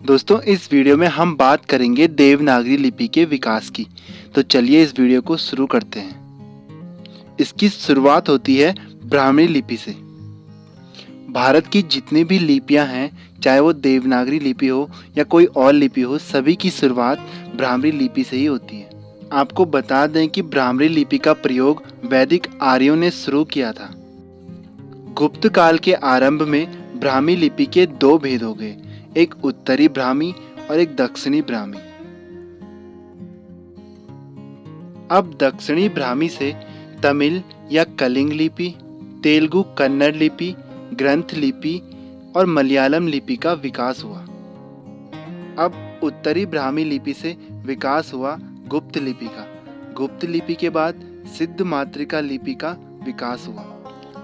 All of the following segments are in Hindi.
दोस्तों, इस वीडियो में हम बात करेंगे देवनागरी लिपि के विकास की। तो चलिए इस वीडियो को शुरू करते हैं। इसकी शुरुआत होती है ब्राह्मणी लिपि से। भारत की जितनी भी लिपियां हैं, चाहे वो देवनागरी लिपि हो या कोई और लिपि हो, सभी की शुरुआत ब्राह्मणी लिपि से ही होती है। आपको बता दें कि ब्राह्मणी लिपि का प्रयोग वैदिक आर्यों ने शुरू किया था। गुप्त काल के आरंभ में ब्राह्मी लिपि के दो भेद हो गए, एक उत्तरी ब्राह्मी और एक दक्षिणी ब्राह्मी। अब दक्षिणी ब्राह्मी से तमिल या कलिंग लिपि, तेलुगु कन्नड़ लिपि, ग्रंथ लिपि और मलयालम लिपि का विकास हुआ। अब उत्तरी ब्राह्मी लिपि से विकास हुआ गुप्त लिपि का। गुप्त लिपि के बाद सिद्ध मातृका लिपि का विकास हुआ।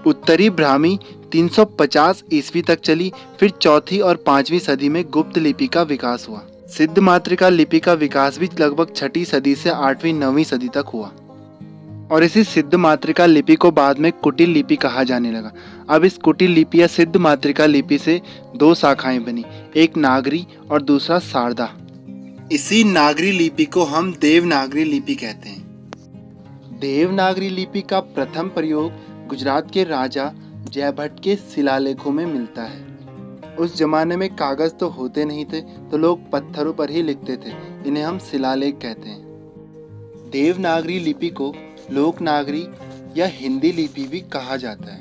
उत्तरी ब्राह्मी 350 ईस्वी तक चली, फिर चौथी और 5वीं सदी में गुप्त लिपि का विकास हुआ। सिद्ध मातृका लिपि का विकास भी लगभग 6ठी सदी से 8वीं 9वीं सदी तक हुआ और इसी सिद्ध मातृका लिपि को बाद में कुटिल लिपि कहा जाने लगा। अब इस कुटिल लिपि या सिद्ध मातृका लिपि से दो शाखाएं बनी, एक नागरी और दूसरा शारदा। इसी नागरी लिपि को हम देवनागरी लिपि कहते हैं। देवनागरी लिपि का प्रथम प्रयोग गुजरात के राजा जयभट्ट के शिलालेखों में मिलता है। उस जमाने में कागज तो होते नहीं थे, तो लोग पत्थरों पर ही लिखते थे। इन्हें हम शिलालेख कहते हैं। देवनागरी लिपि को लोकनागरी या हिंदी लिपि भी कहा जाता है।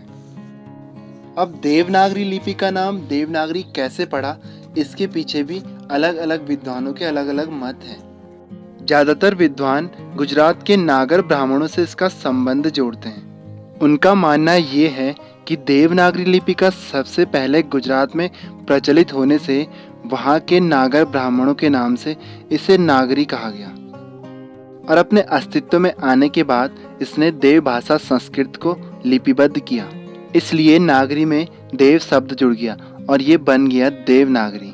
अब देवनागरी लिपि का नाम देवनागरी कैसे पड़ा, इसके पीछे भी अलग अलग विद्वानों के अलग अलग मत हैं। ज्यादातर विद्वान गुजरात के नागर ब्राह्मणों से इसका संबंध जोड़ते हैं। उनका मानना ये है कि देवनागरी लिपि का सबसे पहले गुजरात में प्रचलित होने से वहाँ के नागर ब्राह्मणों के नाम से इसे नागरी कहा गया और अपने अस्तित्व में आने के बाद इसने देव भाषा संस्कृत को लिपिबद्ध किया। इसलिए नागरी में देव शब्द जुड़ गया और ये बन गया देवनागरी।